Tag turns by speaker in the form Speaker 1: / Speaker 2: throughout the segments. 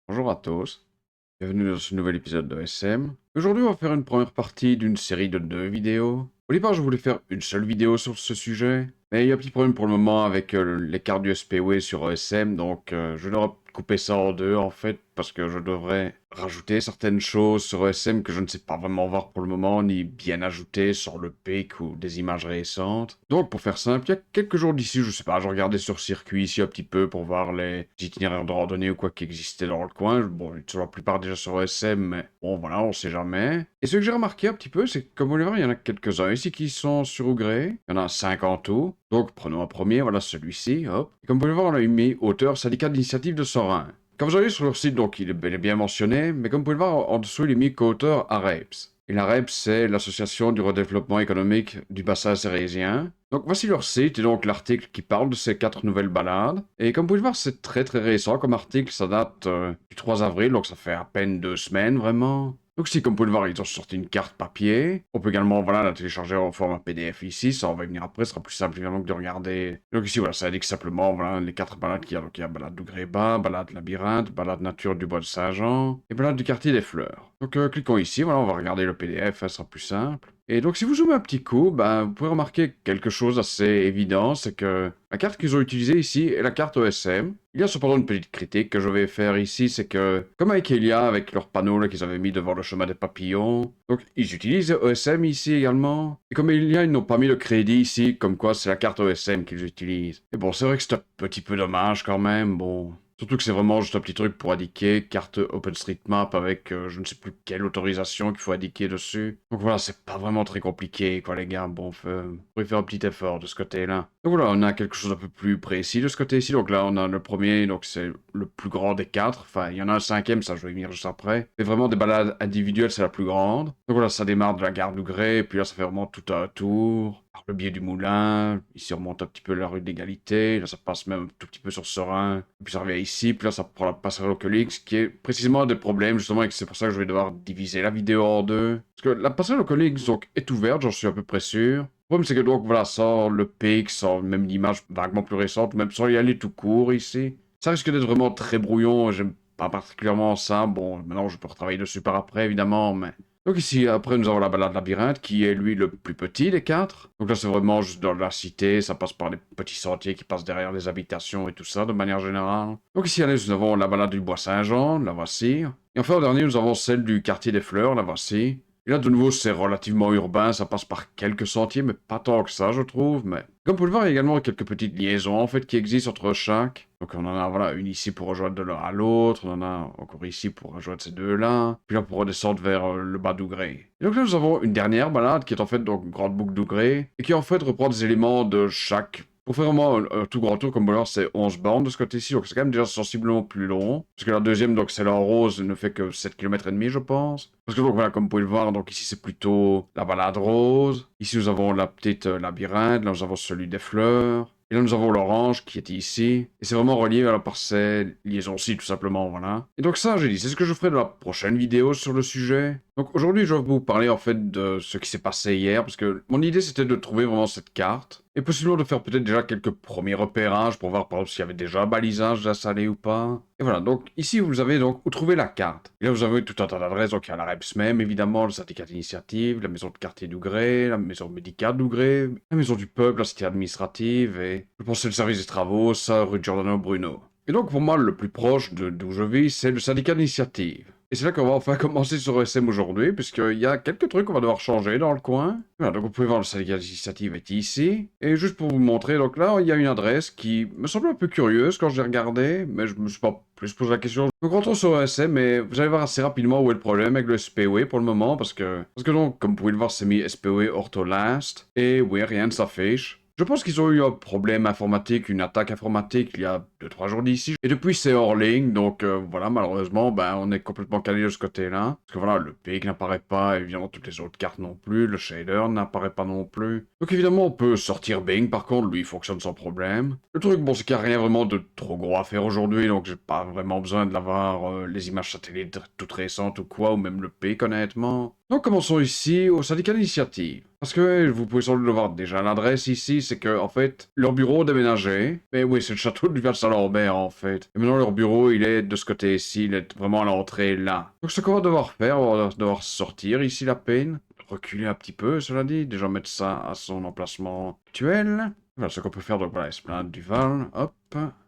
Speaker 1: Bonjour à tous, bienvenue dans ce nouvel épisode de SM. Aujourd'hui, on va faire une première partie d'une série de 2 vidéos. Au départ, je voulais faire une seule vidéo sur ce sujet, mais il y a un petit problème pour le moment avec les cartes du SPW sur ESM, donc je dois couper ça en deux en fait, parce que je devrais rajouter certaines choses sur ESM que je ne sais pas vraiment voir pour le moment, ni bien ajouter sur le pic ou des images récentes. Donc pour faire simple, il y a quelques jours d'ici, je sais pas, je regardais sur circuit ici un petit peu pour voir les itinéraires de randonnée ou quoi qui existaient dans le coin. Bon, sur la plupart déjà sur ESM, mais bon voilà, on sait jamais. Et ce que j'ai remarqué un petit peu, c'est que comme vous le voyez, il y en a quelques-uns ici qui sont sur Ougré. Il y en a 5 en tout. Donc prenons un premier, voilà celui-ci, hop. Et comme vous pouvez le voir, on a mis auteur syndicat d'initiative de Sorin. Comme vous avez vu sur leur site, donc il est bel et bien mentionné, mais comme vous pouvez le voir, en dessous, il est mis co-auteur AREPS. Et l'AREPS, c'est l'Association du redéveloppement économique du bassin sérésien. Donc voici leur site et donc l'article qui parle de ces 4 nouvelles balades. Et comme vous pouvez le voir, c'est très très récent comme article, ça date du 3 avril, donc ça fait à peine 2 semaines vraiment. Donc si, comme vous pouvez le voir, ils ont sorti une carte papier. On peut également, voilà, la télécharger en format PDF ici. Ça, on va y venir après. Ce sera plus simple, évidemment, que de regarder. Donc ici, voilà, ça indique simplement, voilà, les 4 balades qu'il y a. Donc il y a balade d'Ougré-Bas, balade labyrinthe, balade nature du bois de Saint-Jean et balade du quartier des fleurs. Donc cliquons ici, voilà, on va regarder le PDF, ça sera plus simple. Et donc si vous zoomez un petit coup, ben, vous pouvez remarquer quelque chose assez évident, c'est que la carte qu'ils ont utilisée ici est la carte ESM. Il y a cependant une petite critique que je vais faire ici, c'est que, comme avec Elia, avec leurs panneaux là qu'ils avaient mis devant le chemin des papillons, donc ils utilisent ESM ici également. Et comme Elia, ils n'ont pas mis le crédit ici, comme quoi c'est la carte ESM qu'ils utilisent. Et bon, c'est vrai que c'est un petit peu dommage quand même, bon. Surtout que c'est vraiment juste un petit truc pour indiquer carte OpenStreetMap avec je ne sais plus quelle autorisation qu'il faut indiquer dessus. Donc voilà, c'est pas vraiment très compliqué quoi les gars. Bon, vous pouvez faire un petit effort de ce côté-là. Donc voilà, on a quelque chose d'un peu plus précis de ce côté-ci. Donc là, on a le premier, donc c'est le plus grand des 4. Enfin, il y en a un cinquième, ça je vais y venir juste après. Mais vraiment, des balades individuelles, c'est la plus grande. Donc voilà, ça démarre de la gare d'Ougré, et puis là, ça fait vraiment tout un tour par le biais du moulin, ici on remonte un petit peu la rue de l'Égalité, là ça passe même un tout petit peu sur Serein, et puis ça revient ici, puis là ça prend la passerelle au Colix, qui est précisément un des problèmes justement, et que c'est pour ça que je vais devoir diviser la vidéo en deux. Parce que la passerelle au Colix donc est ouverte, j'en suis à peu près sûr. Le problème c'est que donc voilà, sans le pic, sans même l'image vaguement plus récente, même sans y aller tout court ici, ça risque d'être vraiment très brouillon, j'aime pas particulièrement ça, bon maintenant je peux retravailler dessus par après évidemment, mais... Donc ici, après, nous avons la balade labyrinthe, qui est, lui, le plus petit des 4. Donc là, c'est vraiment juste dans la cité, ça passe par des petits sentiers qui passent derrière les habitations et tout ça, de manière générale. Donc ici, allez, nous avons la balade du bois Saint-Jean, la voici. Et enfin, au dernier, nous avons celle du quartier des fleurs, la voici. Et là, de nouveau, c'est relativement urbain, ça passe par quelques sentiers, mais pas tant que ça, je trouve. Mais comme vous pouvez le voir, il y a également quelques petites liaisons, en fait, qui existent entre chaque. Donc on en a, voilà, une ici pour rejoindre de l'un à l'autre, on en a encore ici pour rejoindre ces deux-là, puis là pour redescendre vers le bas d'Ougré. Et donc là, nous avons une dernière balade qui est en fait donc une grande boucle d'Ougré, et qui en fait reprend des éléments de chaque. Pour faire vraiment un tout grand tour, comme vous voyez, c'est 11 bornes de ce côté-ci, donc c'est quand même déjà sensiblement plus long. Parce que la deuxième, donc celle en rose, ne fait que 7,5 km, je pense. Parce que donc voilà, comme vous pouvez le voir, donc ici c'est plutôt la balade rose. Ici nous avons la petite labyrinthe, là nous avons celui des fleurs. Et là, nous avons l'orange qui est ici. Et c'est vraiment relié par ces liaisons-ci, tout simplement, voilà. Et donc ça, j'ai dit, c'est ce que je ferai dans la prochaine vidéo sur le sujet. Donc aujourd'hui, je vais vous parler en fait de ce qui s'est passé hier, parce que mon idée, c'était de trouver vraiment cette carte. Et possiblement de faire peut-être déjà quelques premiers repérages pour voir par exemple s'il y avait déjà un balisage installé ou pas. Et voilà, donc ici vous avez donc où trouver la carte. Et là vous avez tout un tas d'adresses, donc il y a la REPS même évidemment, le syndicat d'initiative, la maison de quartier d'Ougré, la maison médicale d'Ougré, la maison du peuple, la cité administrative et je pense que c'est le service des travaux, ça rue Giordano Bruno. Et donc pour moi le plus proche d'où je vis, c'est le syndicat d'initiative. Et c'est là qu'on va enfin commencer sur SM aujourd'hui, puisqu'il y a quelques trucs qu'on va devoir changer dans le coin. Voilà, donc vous pouvez voir le syndicat d'initiative est ici. Et juste pour vous montrer, donc là, il y a une adresse qui me semble un peu curieuse quand j'ai regardé, mais je me suis pas plus posé la question. Donc rentrons sur SM, et vous allez voir assez rapidement où est le problème avec le SPW pour le moment, parce que donc, comme vous pouvez le voir, c'est mis SPW Ortho Last, et oui, rien ne s'affiche. Je pense qu'ils ont eu un problème informatique, une attaque informatique il y a 2-3 jours d'ici. Et depuis, c'est hors ligne, donc voilà, malheureusement, ben, on est complètement calé de ce côté-là. Parce que voilà, le pic n'apparaît pas, évidemment, toutes les autres cartes non plus, le shader n'apparaît pas non plus. Donc évidemment, on peut sortir Bing, par contre, lui, il fonctionne sans problème. Le truc, bon, c'est qu'il n'y a rien vraiment de trop gros à faire aujourd'hui, donc j'ai pas vraiment besoin de l'avoir, les images satellites toutes récentes ou quoi, ou même le pic, honnêtement. Donc commençons ici au syndicat d'initiative. Parce que vous pouvez sans doute le voir déjà, l'adresse ici, c'est que, en fait, leur bureau a déménagé. Mais oui, c'est le château du Val-Saint-Lambert, en fait. Et maintenant, leur bureau, il est de ce côté ici, il est vraiment à l'entrée, là. Donc ce qu'on va devoir faire, on va devoir sortir ici la peine. Reculer un petit peu, cela dit. Déjà mettre ça à son emplacement actuel. Voilà ce qu'on peut faire, donc voilà, Esplanade du Val, hop.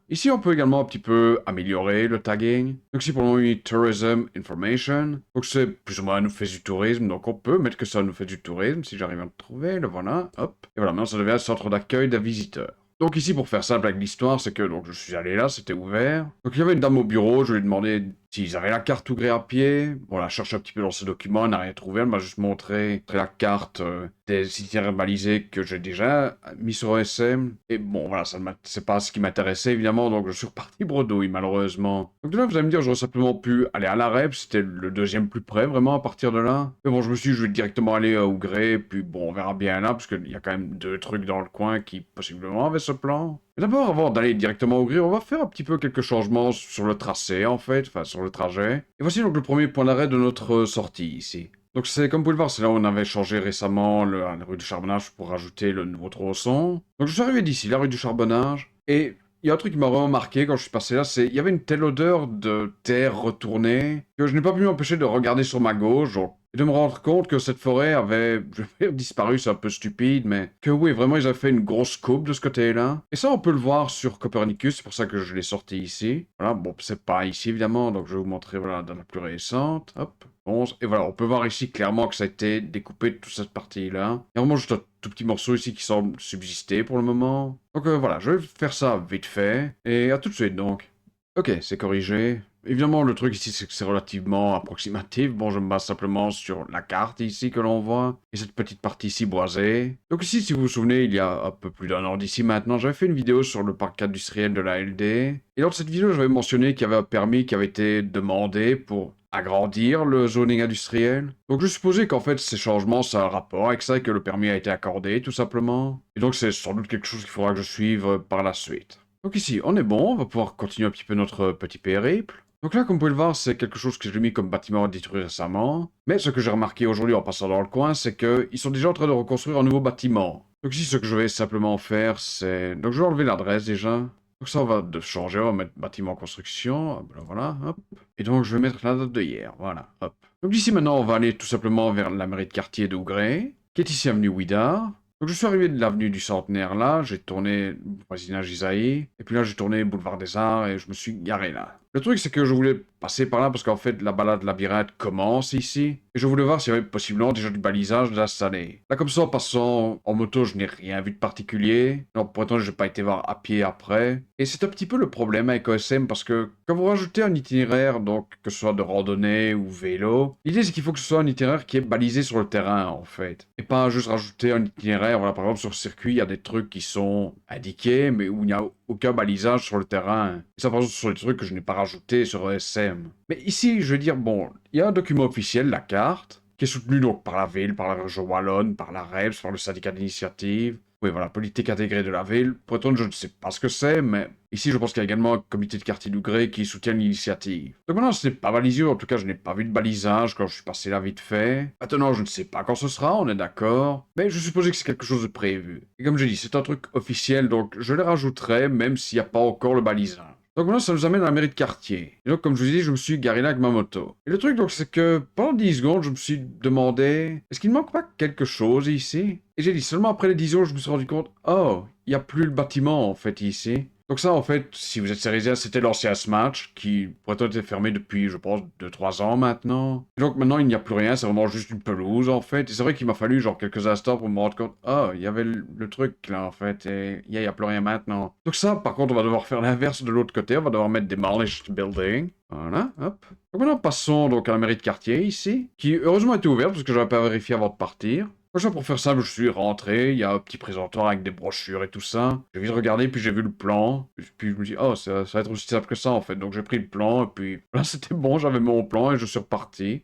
Speaker 1: Ici, on peut également un petit peu améliorer le tagging. Donc ici, pour le moment, il y a Tourism Information. Donc c'est plus ou moins nous fait du tourisme. Donc on peut mettre que ça nous fait du tourisme, si j'arrive à le trouver. Le voilà, hop. Et voilà, maintenant ça devient un centre d'accueil des visiteurs. Donc ici, pour faire simple avec l'histoire, c'est que donc je suis allé là, c'était ouvert. Donc il y avait une dame au bureau, je lui ai demandé s'ils avaient la carte Ougré à pied. Bon, elle a cherché un petit peu dans ses documents, elle n'a rien trouvé, elle m'a juste montré la carte des itinéraires balisés que j'ai déjà mis sur OSM. Et bon, voilà, c'est pas ce qui m'intéressait évidemment, donc je suis reparti bredouille malheureusement. Donc de là, vous allez me dire, j'aurais simplement pu aller à la REP, c'était le deuxième plus près vraiment à partir de là. Mais bon, je me suis dit, je vais directement aller à Ougré, puis bon, on verra bien là, parce qu'il y a quand même deux trucs dans le coin qui possiblement avaient ce plan. Mais d'abord, avant d'aller directement au Gris, on va faire un petit peu quelques changements sur le tracé, en fait, enfin sur le trajet. Et voici donc le premier point d'arrêt de notre sortie ici. Donc c'est, comme vous pouvez le voir, c'est là où on avait changé récemment la rue du Charbonnage pour rajouter le nouveau tronçon. Donc je suis arrivé d'ici, la rue du Charbonnage, et il y a un truc qui m'a vraiment marqué quand je suis passé là, c'est il y avait une telle odeur de terre retournée que je n'ai pas pu m'empêcher de regarder sur ma gauche, et de me rendre compte que cette forêt avait, je vais dire disparu, c'est un peu stupide, mais que oui, vraiment, ils avaient fait une grosse coupe de ce côté-là. Et ça, on peut le voir sur Copernicus, c'est pour ça que je l'ai sorti ici. Voilà, bon, c'est pas ici, évidemment, donc je vais vous montrer, voilà, dans la plus récente, hop. Bon, et voilà, on peut voir ici clairement que ça a été découpé de toute cette partie-là. Il y a vraiment juste un tout petit morceau ici qui semble subsister pour le moment. Donc voilà, je vais faire ça vite fait, et à tout de suite, donc. Ok, c'est corrigé. Évidemment, le truc ici, c'est que c'est relativement approximatif. Bon, je me base simplement sur la carte ici que l'on voit, et cette petite partie ici boisée. Donc ici, si vous vous souvenez, il y a un peu plus d'un an d'ici maintenant, j'avais fait une vidéo sur le parc industriel de la LD. Et lors de cette vidéo, j'avais mentionné qu'il y avait un permis qui avait été demandé pour agrandir le zoning industriel. Donc je supposais qu'en fait, ces changements, ça a un rapport avec ça, et que le permis a été accordé, tout simplement. Et donc c'est sans doute quelque chose qu'il faudra que je suive par la suite. Donc ici, on est bon, on va pouvoir continuer un petit peu notre petit périple. Donc là, comme vous pouvez le voir, c'est quelque chose que j'ai mis comme bâtiment détruit récemment. Mais ce que j'ai remarqué aujourd'hui en passant dans le coin, c'est qu'ils sont déjà en train de reconstruire un nouveau bâtiment. Donc ici, ce que je vais simplement faire, c'est... Donc je vais enlever l'adresse déjà. Donc ça, on va changer, on va mettre bâtiment en construction. Hop, là, voilà, hop. Et donc je vais mettre la date de hier, voilà, hop. Donc d'ici maintenant, on va aller tout simplement vers la mairie de quartier d'Ougré, qui est ici avenue Ouidar. Donc je suis arrivé de l'avenue du Centenaire là, j'ai tourné voisinage Isaïe, et puis là j'ai tourné boulevard des Arts et je me suis garé là. Le truc c'est que je voulais passer par là parce qu'en fait la balade labyrinthe commence ici, et je voulais voir s'il y avait possiblement déjà du balisage d'installer. Là comme ça en passant en moto je n'ai rien vu de particulier, non pour autant je n'ai pas été voir à pied après, et c'est un petit peu le problème avec OSM parce que quand vous rajoutez un itinéraire, donc que ce soit de randonnée ou vélo, l'idée c'est qu'il faut que ce soit un itinéraire qui est balisé sur le terrain en fait, et pas juste rajouter un itinéraire, voilà par exemple sur le circuit il y a des trucs qui sont indiqués mais où il n'y a aucun balisage sur le terrain. Et ça par exemple sur les trucs que je n'ai pas rajoutés sur ESM. Mais ici je veux dire bon, il y a un document officiel, la carte, qui est soutenu donc par la ville, par la région wallonne, par la REPS, par le syndicat d'initiative. Oui, voilà, politique intégrée de la ville. Pour autant, je ne sais pas ce que c'est, mais ici, je pense qu'il y a également un comité de quartier d'Ougré qui soutient l'initiative. Donc maintenant, ce n'est pas balisé, en tout cas, je n'ai pas vu de balisage quand je suis passé là vite fait. Maintenant, je ne sais pas quand ce sera, on est d'accord, mais je supposais que c'est quelque chose de prévu. Et comme j'ai dit, c'est un truc officiel, donc je le rajouterai, même s'il n'y a pas encore le balisage. Donc maintenant, ça nous amène à la mairie de quartier. Et donc, comme je vous ai dit, je me suis garé là avec ma moto. Et le truc, donc, c'est que pendant 10 secondes, je me suis demandé, est-ce qu'il ne manque pas quelque chose ici? Et j'ai dit, seulement après les 10 secondes, je me suis rendu compte, oh, il n'y a plus le bâtiment, en fait, ici. Donc ça, en fait, si vous êtes sérisien, c'était l'ancien Smash, qui pourrait être fermé depuis, je pense, 2-3 ans maintenant. Et donc maintenant, il n'y a plus rien, c'est vraiment juste une pelouse, en fait. Et c'est vrai qu'il m'a fallu, genre, quelques instants pour me rendre compte, oh, il y avait le truc, là, en fait, et il n'y a plus rien maintenant. Donc ça, par contre, on va devoir faire l'inverse de l'autre côté, on va devoir mettre des demolished buildings. Voilà, hop. Donc maintenant, passons donc à la mairie de quartier, ici, qui heureusement était ouverte, parce que j'avais pas vérifié avant de partir. Moi, pour faire simple, je suis rentré, il y a un petit présentoir avec des brochures et tout ça. J'ai vite regardé, puis j'ai vu le plan. Puis je me dis, oh, ça va être aussi simple que ça, en fait. Donc j'ai pris le plan, et puis là, c'était bon, j'avais mon plan, et je suis reparti.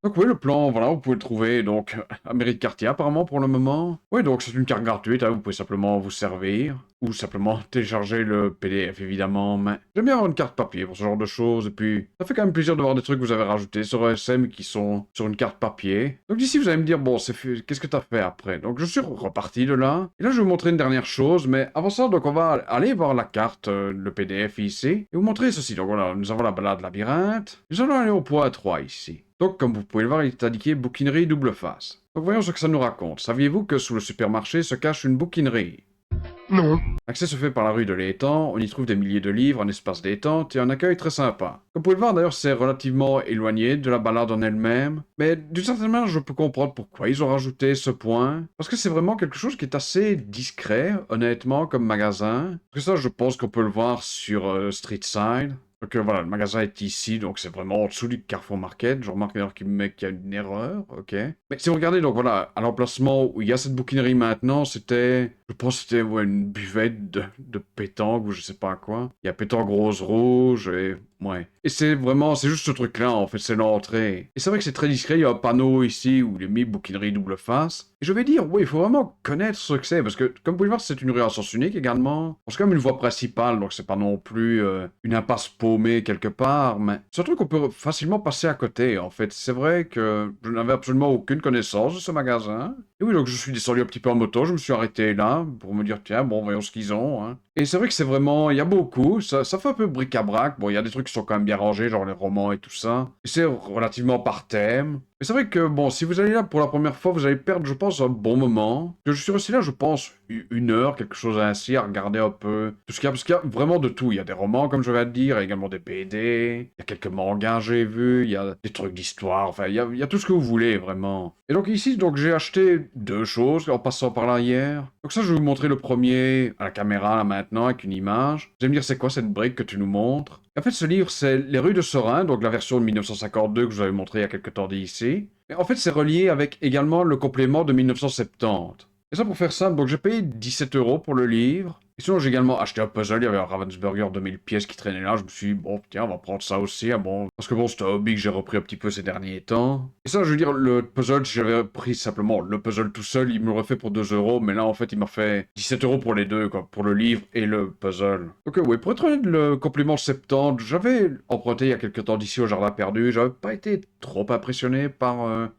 Speaker 1: Donc oui, le plan, voilà, vous pouvez le trouver donc à mairie de quartier apparemment pour le moment. Oui, donc c'est une carte gratuite, hein, vous pouvez simplement vous servir. Ou simplement télécharger le PDF évidemment, mais j'aime bien avoir une carte papier pour ce genre de choses. Et puis, ça fait quand même plaisir de voir des trucs que vous avez rajoutés sur ESM qui sont sur une carte papier. Donc d'ici, vous allez me dire, bon, qu'est-ce que t'as fait après? Donc je suis reparti de là. Et là, je vais vous montrer une dernière chose, mais avant ça, donc on va aller voir la carte, le PDF ici, et vous montrer ceci. Donc voilà, nous avons la balade labyrinthe. Nous allons aller au point 3 ici. Donc, comme vous pouvez le voir, il est indiqué bouquinerie double face. Donc, voyons ce que ça nous raconte. Saviez-vous que sous le supermarché se cache une bouquinerie?
Speaker 2: Non.
Speaker 1: L'accès se fait par la rue de l'étang, on y trouve des milliers de livres, un espace détente et un accueil très sympa. Comme vous pouvez le voir d'ailleurs, c'est relativement éloigné de la balade en elle-même, mais d'une certaine manière je peux comprendre pourquoi ils ont rajouté ce point, parce que c'est vraiment quelque chose qui est assez discret, honnêtement, comme magasin. Parce que ça, je pense qu'on peut le voir sur Street Side. Donc voilà, le magasin est ici, donc c'est vraiment en dessous du Carrefour Market. Je remarque d'ailleurs qu'il y a une erreur, ok. Mais si vous regardez, donc voilà, à l'emplacement où il y a cette bouquinerie maintenant, je pense que c'était ouais, une buvette de pétanque ou je sais pas quoi. Il y a pétanque rose rouge et ouais. Et c'est juste ce truc-là, en fait, c'est l'entrée. Et c'est vrai que c'est très discret, il y a un panneau ici où il est mis bouquinerie double face. Et je vais dire, oui, il faut vraiment connaître ce que c'est, parce que, comme vous pouvez le voir, c'est une rue à sens unique également. C'est comme une voie principale, donc c'est pas non plus une impasse paumée quelque part, mais c'est un truc qu'on peut facilement passer à côté, en fait. C'est vrai que je n'avais absolument aucune connaissance de ce magasin. Et oui, donc je suis descendu un petit peu en moto, je me suis arrêté là, pour me dire, tiens, bon, voyons ce qu'ils ont, hein. Et c'est vrai que c'est vraiment, il y a beaucoup, ça fait un peu bric-à-brac. Bon, il y a des trucs qui sont quand même bien rangés, genre les romans et tout ça. Et c'est relativement par thème. Mais c'est vrai que, bon, si vous allez là pour la première fois, vous allez perdre, je pense, un bon moment. Que je suis resté là, je pense, une heure, quelque chose ainsi, à regarder un peu tout ce qu'il y a. Parce qu'il y a vraiment de tout. Il y a des romans, comme je viens de dire, il y a également des BD, il y a quelques mangas, j'ai vu, il y a des trucs d'histoire, enfin, il y a tout ce que vous voulez, vraiment. Et donc ici, donc j'ai acheté deux choses en passant par là hier. Donc ça, je vais vous montrer le premier à la caméra, là, maintenant, avec une image. Vous allez me dire, c'est quoi cette brique que tu nous montres? En fait, ce livre, c'est Les rues de Sorin, donc la version de 1952 que je vous avais montré il y a quelques temps d'ici. Mais en fait, c'est relié avec également le complément de 1970. Et ça, pour faire simple, donc j'ai payé 17 € pour le livre. Et sinon, j'ai également acheté un puzzle, il y avait un Ravensburger de 1000 pièces qui traînait là. Je me suis dit, bon, tiens, on va prendre ça aussi. Ah bon, parce que bon, c'est un hobby que j'ai repris un petit peu ces derniers temps. Et ça, je veux dire, le puzzle, si j'avais pris simplement le puzzle tout seul, il me l'aurait fait pour 2 €. Mais là, en fait, il m'a fait 17 € pour les deux, quoi, pour le livre et le puzzle. Donc, oui, pour être honnête, le complément 70, j'avais emprunté il y a quelques temps d'ici au Jardin Perdu. J'avais pas été trop impressionné par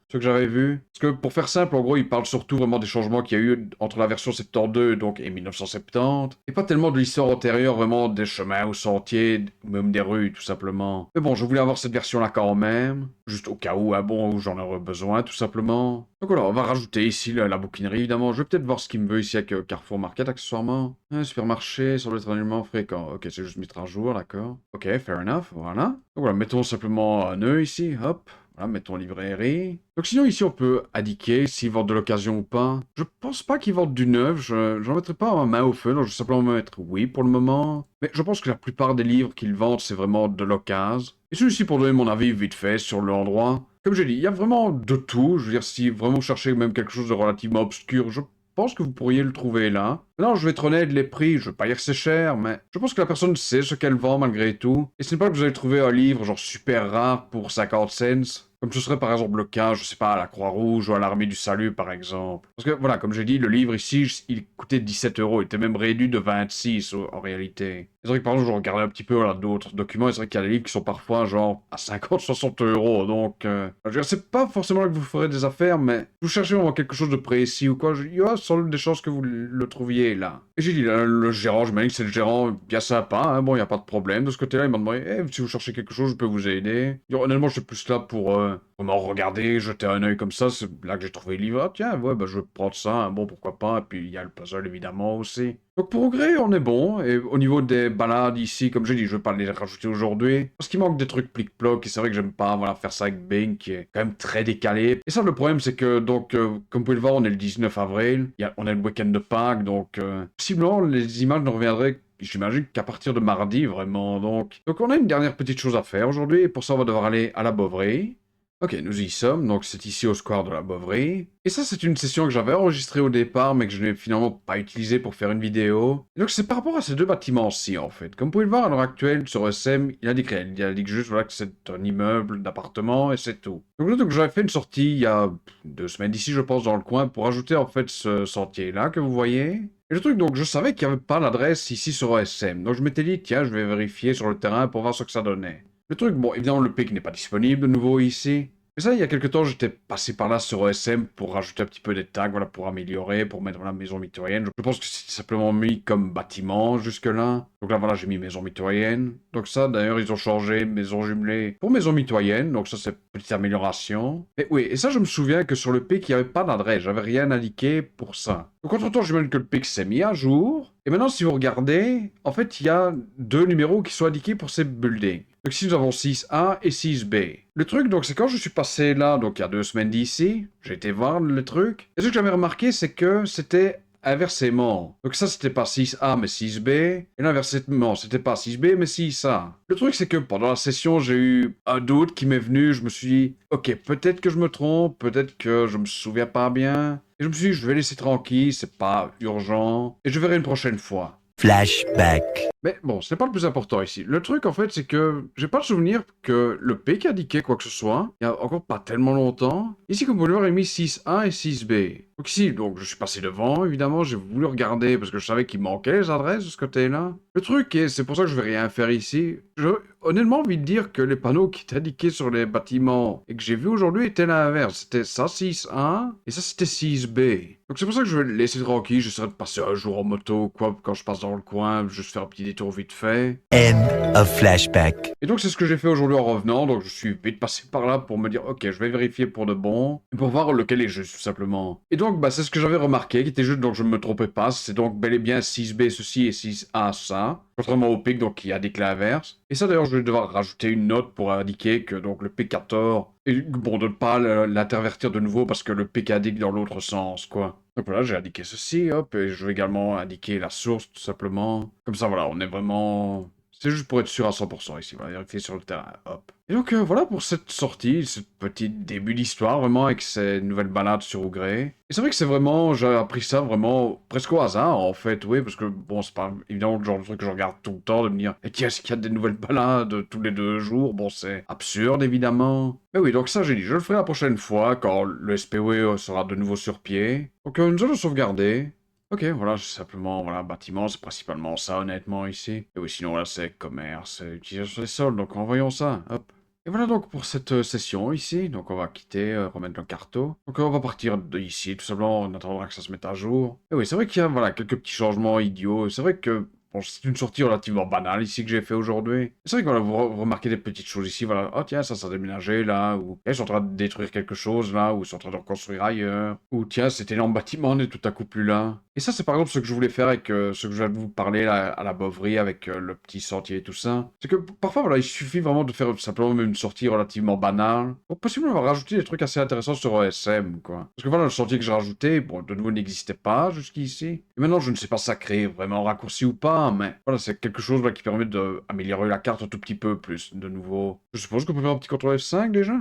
Speaker 1: ce que j'avais vu. Parce que pour faire simple, en gros, il parle surtout vraiment des changements qu'il y a eu entre la version 72 donc, et 1970. Et pas tellement de l'histoire antérieure, vraiment des chemins ou sentiers, ou même des rues, tout simplement. Mais bon, je voulais avoir cette version-là quand même. Juste au cas où, ah bon, où j'en aurais besoin, tout simplement. Donc voilà, on va rajouter ici la bouquinerie, évidemment. Je vais peut-être voir ce qu'il me veut ici avec Carrefour Market, accessoirement. Un supermarché sur le traînement fréquent. Ok, c'est juste mettre à jour, d'accord. Ok, fair enough, voilà. Donc voilà, mettons simplement un nœud ici, hop. Voilà, mettons librairie. Donc sinon ici on peut indiquer s'ils vendent de l'occasion ou pas. Je pense pas qu'ils vendent du neuf, j'en mettrai pas ma main au feu, donc je vais simplement mettre oui pour le moment. Mais je pense que la plupart des livres qu'ils vendent c'est vraiment de l'occasion. Et celui-ci pour donner mon avis vite fait sur l'endroit. Comme j'ai dit, il y a vraiment de tout. Je veux dire, si vraiment vous cherchez même quelque chose de relativement obscur, je pense que vous pourriez le trouver là. Non, je vais être honnête, les prix, je veux pas dire que c'est cher, mais je pense que la personne sait ce qu'elle vend malgré tout. Et ce n'est pas que vous allez trouver un livre genre super rare pour 50 cents. Comme ce serait par exemple le cas, je sais pas, à la Croix-Rouge ou à l'Armée du Salut par exemple. Parce que voilà, comme j'ai dit, le livre ici, il coûtait 17 €, il était même réduit de 26 en réalité. C'est vrai que par exemple, je regardais un petit peu voilà, d'autres documents, et c'est vrai qu'il y a des livres qui sont parfois genre à 50, 60 €, donc je veux dire, c'est pas forcément là que vous ferez des affaires, mais vous cherchez vraiment quelque chose de précis ou quoi, il y a sans doute des chances que vous le trouviez là. Et j'ai dit, là, le gérant, je me dis que c'est le gérant bien sympa, hein, bon, il n'y a pas de problème de ce côté-là, il m'a demandé, eh, si vous cherchez quelque chose, je peux vous aider. Et honnêtement, je suis plus là pour vraiment regarder, jeter un œil comme ça, c'est là que j'ai trouvé le livre, ah, tiens, ouais, bah, je vais prendre ça, hein, bon, pourquoi pas, et puis il y a le puzzle évidemment aussi. Donc pour Grey, on est bon, et au niveau des balades ici, comme j'ai dit, je vais pas les rajouter aujourd'hui, parce qu'il manque des trucs plic-ploc, et c'est vrai que j'aime pas, voilà, faire ça avec Bing, qui est quand même très décalé. Et ça, le problème, c'est que, donc, comme vous pouvez le voir, on est le 19 avril, on est le week-end de Pâques, donc, possiblement, les images ne reviendraient j'imagine qu'à partir de mardi, vraiment. Donc on a une dernière petite chose à faire aujourd'hui, et pour ça, on va devoir aller à la Bovary. Ok, nous y sommes, donc c'est ici au square de la Bovry. Et ça, c'est une session que j'avais enregistrée au départ, mais que je n'ai finalement pas utilisée pour faire une vidéo. Et donc c'est par rapport à ces deux bâtiments-ci, en fait. Comme vous pouvez le voir, à l'heure actuelle, sur SM, il indique rien. Il indique juste voilà, que c'est un immeuble d'appartement, et c'est tout. Donc là, donc, j'avais fait une sortie il y a 2 semaines d'ici, je pense, dans le coin, pour ajouter, en fait, ce sentier-là que vous voyez. Et le truc, donc, je savais qu'il n'y avait pas l'adresse ici sur OSM. Donc je m'étais dit, tiens, je vais vérifier sur le terrain pour voir ce que ça donnait. Le truc, bon, évidemment, le pic n'est pas disponible de nouveau ici. Mais ça, il y a quelques temps, j'étais passé par là sur OSM pour rajouter un petit peu des tags, voilà, pour améliorer, pour mettre la maison mitoyenne. Je pense que c'est simplement mis comme bâtiment jusque-là. Donc là, voilà, j'ai mis maison mitoyenne. Donc ça, d'ailleurs, ils ont changé maison jumelée pour maison mitoyenne. Donc ça, c'est une petite amélioration. Et oui, et ça, je me souviens que sur le pic, il n'y avait pas d'adresse. J'avais rien indiqué pour ça. Donc entre-temps, j'imagine que le pic s'est mis à jour. Et maintenant, si vous regardez, en fait, il y a 2 numéros qui sont indiqués pour ces buildings. Donc ici, nous avons 6A et 6B. Le truc, donc, c'est quand je suis passé là, donc il y a 2 semaines d'ici, j'ai été voir le truc. Et ce que j'avais remarqué, c'est que c'était inversement. Donc ça, c'était pas 6A, mais 6B. Et là, inversement, c'était pas 6B, mais 6A. Le truc, c'est que pendant la session, j'ai eu un doute qui m'est venu. Je me suis dit, ok, peut-être que je me trompe, peut-être que je me souviens pas bien. Et je me suis dit, je vais laisser tranquille, c'est pas urgent. Et je verrai une prochaine fois.
Speaker 2: Flashback.
Speaker 1: Mais bon, ce n'est pas le plus important ici. Le truc, en fait, c'est que j'ai pas le souvenir que le P qui indiquait quoi que ce soit, il y a encore pas tellement longtemps. Ici, comme vous pouvez le voir, il a mis 6A et 6B. Donc ici, donc, je suis passé devant, évidemment, j'ai voulu regarder parce que je savais qu'il manquait les adresses de ce côté-là. Le truc, et c'est pour ça que je vais rien faire ici, j'ai honnêtement envie de dire que les panneaux qui étaient indiqués sur les bâtiments et que j'ai vu aujourd'hui étaient l'inverse. C'était ça 6A et ça c'était 6B. Donc c'est pour ça que je vais le laisser tranquille, j'essaierai de passer un jour en moto, quoi, quand je passe dans le coin, juste faire un petit détour vite fait.
Speaker 2: End of flashback.
Speaker 1: Et donc c'est ce que j'ai fait aujourd'hui en revenant, donc je suis vite passé par là pour me dire ok je vais vérifier pour de bon, et pour voir lequel est juste tout simplement. Et donc bah c'est ce que j'avais remarqué, qui était juste donc je ne me trompais pas, c'est donc bel et bien 6B ceci et 6A ça, contrairement au pic donc qui indique l'inverse. Et ça d'ailleurs je vais devoir rajouter une note pour indiquer que donc le P14, et bon de ne pas l'intervertir de nouveau parce que le pic indique dans l'autre sens quoi. Donc voilà, j'ai indiqué ceci, hop, et je vais également indiquer la source, tout simplement. Comme ça, voilà, on est vraiment... C'est juste pour être sûr à 100% ici, voilà, vérifier sur le terrain, hop. Et donc voilà pour cette sortie, ce petit début d'histoire, vraiment, avec ces nouvelles balades sur Ougré. Et c'est vrai que c'est vraiment, j'ai appris ça vraiment presque au hasard, en fait, oui, parce que, bon, c'est pas évidemment le genre de truc que je regarde tout le temps, de me dire, et tiens, est-ce qu'il y a des nouvelles balades tous les 2 jours? Bon, c'est absurde, évidemment. Mais oui, donc ça, j'ai dit, je le ferai la prochaine fois, quand le SPW sera de nouveau sur pied. Donc nous allons sauvegarder. Ok, voilà, c'est simplement, voilà, bâtiment, c'est principalement ça, honnêtement, ici. Et oui, sinon, là, c'est commerce, utilisation des sols, donc envoyons ça, hop. Et voilà donc pour cette session ici, donc on va quitter, remettre le carto. Donc on va partir d'ici, tout simplement, on attendra que ça se mette à jour. Et oui, c'est vrai qu'il y a, voilà, quelques petits changements idiots, c'est vrai que... Bon, c'est une sortie relativement banale ici que j'ai fait aujourd'hui. C'est vrai que voilà, vous remarquez des petites choses ici, voilà. Oh tiens, ça s'est déménagé là, ou ils sont en train de détruire quelque chose là, ou ils sont en train de reconstruire ailleurs. Ou tiens, cet énorme bâtiment n'est tout à coup plus là. Et ça, c'est par exemple ce que je voulais faire avec ce que je viens de vous parler là, à la Bovry, avec le petit sentier et tout ça. C'est que parfois, voilà, il suffit vraiment de faire simplement même une sortie relativement banale, pour possiblement rajouter des trucs assez intéressants sur OSM, quoi. Parce que voilà, le sentier que j'ai rajouté, bon, de nouveau, n'existait pas jusqu'ici. Et maintenant, je ne sais pas si ça crée vraiment raccourci ou pas, mais voilà, c'est quelque chose là, qui permet d'améliorer la carte un tout petit peu plus, de nouveau. Je suppose qu'on peut faire un petit contrôle F5 déjà.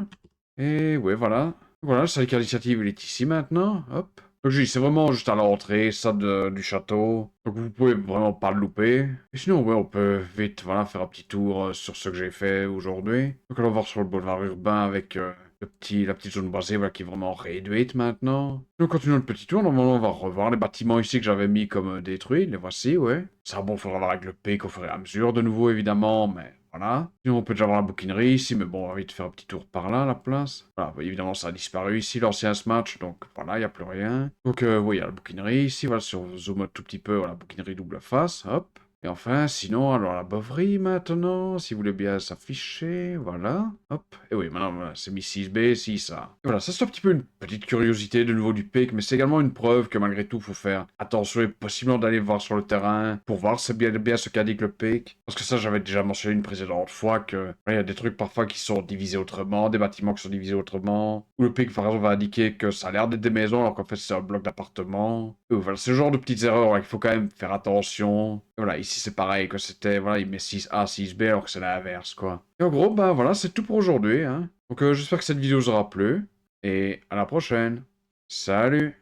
Speaker 1: Et ouais, voilà. Voilà, le syndicat d'initiative, il est ici maintenant, hop. Donc j'ai dit, c'est vraiment juste à l'entrée, ça du château. Donc vous pouvez vraiment pas le louper. Et sinon, ouais, on peut vite, voilà, faire un petit tour sur ce que j'ai fait aujourd'hui. Donc on va voir sur le boulevard urbain avec la petite zone basée, voilà, qui est vraiment réduite maintenant. Donc continuons le petit tour, normalement on va revoir les bâtiments ici que j'avais mis comme détruits, les voici, ouais. Ça, bon, faudra voir avec le pic au fur et à mesure de nouveau, évidemment, mais... Voilà. Sinon, on peut déjà voir la bouquinerie ici, mais bon, on va vite faire un petit tour par là, à la place. Voilà, bah, évidemment, ça a disparu ici, l'ancien Smash, donc voilà, il n'y a plus rien. Donc, oui, il y a la bouquinerie ici, voilà, si on zoome un tout petit peu, voilà, bouquinerie double face, hop. Et enfin, sinon, alors la Bovry maintenant, si vous voulez bien s'afficher, voilà, hop. Et oui, maintenant, voilà, c'est mis 6B, 6A. Et voilà, ça c'est un petit peu une petite curiosité de nouveau du pic, mais c'est également une preuve que malgré tout, faut faire attention et possiblement d'aller voir sur le terrain pour voir c'est bien ce qu'indique le pic. Parce que ça, j'avais déjà mentionné une précédente fois que voilà, il y a des trucs parfois qui sont divisés autrement, des bâtiments qui sont divisés autrement, ou le pic, par exemple, va indiquer que ça a l'air d'être des maisons alors qu'en fait c'est un bloc d'appartement. Voilà, c'est le genre de petites erreurs, il faut quand même faire attention. Voilà, ici c'est pareil, quoi. C'était, voilà, il met 6A, 6B alors que c'est l'inverse, quoi. Et en gros, bah voilà, c'est tout pour aujourd'hui, hein. Donc j'espère que cette vidéo vous aura plu. Et à la prochaine. Salut!